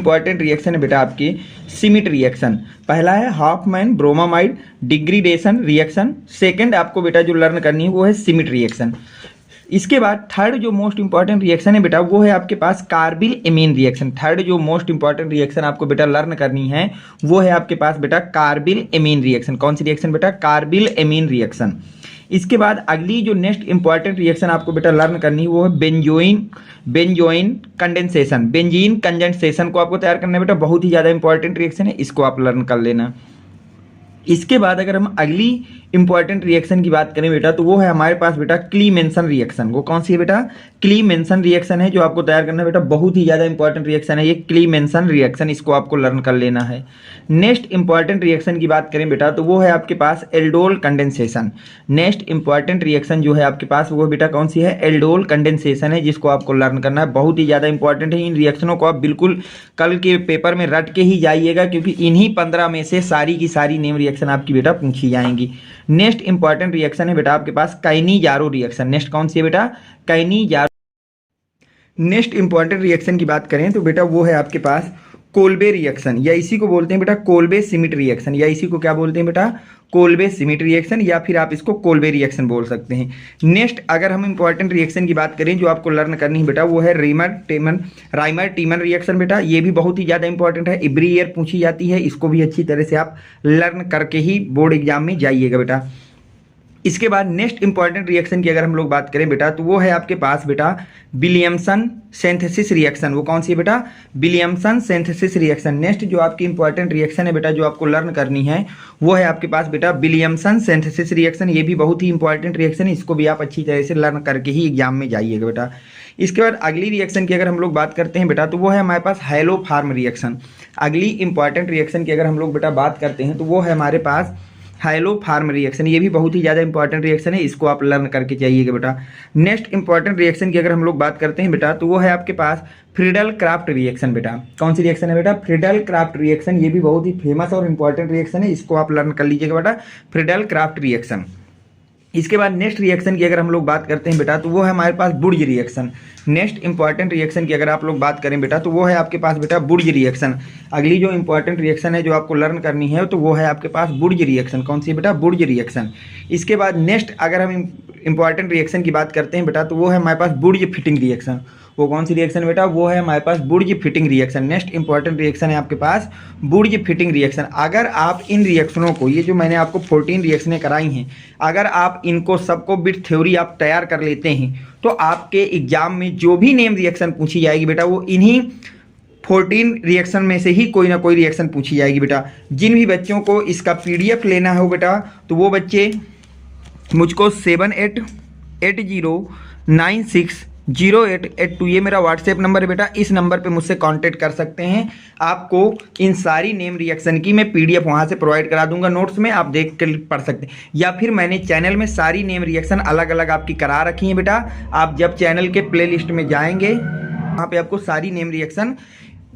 Important reaction है बेटा आपकी सिमिट रिएक्शन। पहला है Hofmann bromamide degradation reaction. Second आपको बेटा जो लर्न करनी है वो है सिमिट रिएक्शन। इसके बाद थर्ड जो मोस्ट इंपॉर्टेंट रिएक्शन है बेटा वो है आपके पास कार्बिल एमीन रिएक्शन। थर्ड जो मोस्ट इंपॉर्टेंट रिएक्शन आपको बेटा लर्न करनी है वो है आपके पास बेटा कार्बिल एमीन रिएक्शन। कौन सी रिएक्शन बेटा? Carbyl amine reaction. इसके बाद अगली जो नेक्स्ट इंपॉर्टेंट रिएक्शन आपको बेटा लर्न करनी है वो है बेंजोइन कंडेंसेशन। बेंजीन कंडेंसेशन को आपको तैयार करना है बेटा, बहुत ही ज़्यादा इंपॉर्टेंट रिएक्शन है, इसको आप लर्न कर लेना। इसके बाद अगर हम अगली इंपॉर्टेंट रिएक्शन की बात करें बेटा तो वो है हमारे पास बेटा क्लीमेंसन रिएक्शन। वो कौन सी है बेटा? क्लीमेंसन रिएक्शन है जो आपको तैयार करना है बेटा, बहुत ही ज़्यादा इंपॉर्टेंट रिएक्शन है ये क्लीमेंसन रिएक्शन, इसको आपको लर्न कर लेना है। नेक्स्ट इंपॉर्टेंट रिएक्शन की बात करें बेटा तो वो है आपके पास aldol condensation. Next important reaction जो है आपके पास वो बेटा कौन सी है? एल्डोल कंडेंसेशन है, जिसको आपको लर्न करना है, बहुत ही ज़्यादा इंपॉर्टेंट है। इन रिएक्शनों को आप बिल्कुल कल के पेपर में रट के ही जाइएगा, क्योंकि इन्हीं 15 में से सारी की सारी नेम रिएक्शन आपकी बेटा पूछी जाएंगी। नेक्स्ट इंपॉर्टेंट रिएक्शन है बेटा आपके पास काइनीजारो रिएक्शन। नेक्स्ट कौन सी है बेटा? काइनीजारो। नेक्स्ट इंपॉर्टेंट रिएक्शन की बात करें तो बेटा वो है आपके पास कोल्बे रिएक्शन, या इसी को बोलते हैं बेटा कोल्बे सिमिट रिएक्शन, या इसी को क्या बोलते हैं बेटा? कोल्बे सिमिट रिएक्शन, या फिर आप इसको कोल्बे रिएक्शन बोल सकते हैं। नेक्स्ट अगर हम इंपॉर्टेंट रिएक्शन की बात करें जो आपको लर्न करनी है बेटा वो है राइमर टीमन रिएक्शन। बेटा ये भी बहुत ही ज़्यादा इंपॉर्टेंट है, एवरी ईयर पूछी जाती है, इसको भी अच्छी तरह से आप लर्न करके ही बोर्ड एग्जाम में जाइएगा बेटा। इसके बाद नेक्स्ट इंपॉर्टेंट रिएक्शन की अगर हम लोग बात करें बेटा तो वो है आपके पास बेटा विलियमसन सिंथेसिस रिएक्शन। वो कौन सी है बेटा? Williamson synthesis reaction. नेक्स्ट जो आपकी इंपॉर्टेंट रिएक्शन है बेटा जो आपको लर्न करनी है वो है आपके पास बेटा विलियमसन सिंथेसिस रिएक्शन। ये भी बहुत ही इंपॉर्टेंट रिएक्शन है, इसको भी आप अच्छी तरह से लर्न करके ही एग्जाम में जाइएगा बेटा। इसके बाद अगली रिएक्शन की अगर हम लोग बात करते हैं बेटा तो वो है हमारे पास हैलो फार्म रिएक्शन। अगली इंपॉर्टेंट रिएक्शन की अगर हम लोग बेटा बात करते हैं तो वो है हमारे पास हाइलो फार्म रिएक्शन। ये भी बहुत ही ज़्यादा इंपॉर्टेंट रिएक्शन है, इसको आप लर्न करके जाइएगा बेटा। नेक्स्ट इंपॉर्टेंट रिएक्शन की अगर हम लोग बात करते हैं बेटा तो वो है आपके पास फ्रीडल क्राफ्ट रिएक्शन। बेटा कौन सी रिएक्शन है बेटा? Friedel craft reaction. ये भी बहुत ही फेमस और इंपॉर्टेंट रिएक्शन है, इसको आप लर्न कर लीजिएगा बेटा, फ्रीडल क्राफ्ट रिएक्शन। इसके बाद नेक्स्ट रिएक्शन की अगर हम लोग बात करते हैं बेटा तो वो है हमारे पास बुर्ज रिएक्शन। नेक्स्ट इंपॉर्टेंट रिएक्शन की अगर आप लोग बात करें बेटा तो वो है आपके पास बेटा बुर्ज रिएक्शन। अगली जो इंपॉर्टेंट रिएक्शन है जो आपको लर्न करनी है तो वो है आपके पास बुर्ज रिएक्शन। कौन सी है बेटा? बुर्ज रिएक्शन। इसके बाद नेक्स्ट अगर हम इंपॉर्टेंट रिएक्शन की बात करते हैं बेटा तो वो है हमारे पास बुर्ज फिटिंग रिएक्शन। वो कौन सी रिएक्शन बेटा? वो है हमारे पास बुर्ज Fittig reaction. Next important reaction है आपके पास बुर्ज फिटिंग रिएक्शन। अगर आप इन रिएक्शनों को, ये जो मैंने आपको 14 रिएक्शनें कराई हैं, अगर आप इनको सबको बिट थ्योरी आप तैयार कर लेते हैं तो आपके एग्जाम में जो भी नेम रिएक्शन पूछी जाएगी बेटा वो इन्हीं 14 रिएक्शन में से ही कोई ना कोई रिएक्शन पूछी जाएगी बेटा। जिन भी बच्चों को इसका PDF लेना हो बेटा तो वो बच्चे मुझको 7880960882 ये मेरा व्हाट्सएप नंबर है बेटा, इस नंबर पे मुझसे कांटेक्ट कर सकते हैं। आपको इन सारी नेम रिएक्शन की मैं PDF वहाँ से प्रोवाइड करा दूंगा, नोट्स में आप देख कर पढ़ सकते हैं। या फिर मैंने चैनल में सारी नेम रिएक्शन अलग अलग आपकी करा रखी हैं बेटा। आप जब चैनल के प्ले लिस्ट में जाएंगे वहाँ पे आपको सारी नेम रिएक्शन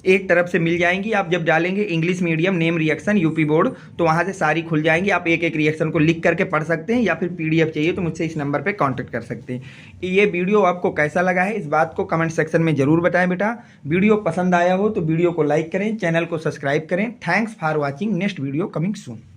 एक तरफ से मिल जाएंगी। आप जब डालेंगे English medium name reaction UP board तो वहाँ से सारी खुल जाएंगी। आप एक एक रिएक्शन को लिख करके पढ़ सकते हैं, या फिर PDF चाहिए तो मुझसे इस नंबर पे कांटेक्ट कर सकते हैं। ये वीडियो आपको कैसा लगा है इस बात को कमेंट सेक्शन में ज़रूर बताएं बेटा। वीडियो पसंद आया हो तो वीडियो को लाइक करें, चैनल को सब्सक्राइब करें। Thanks for watching. Next video coming soon.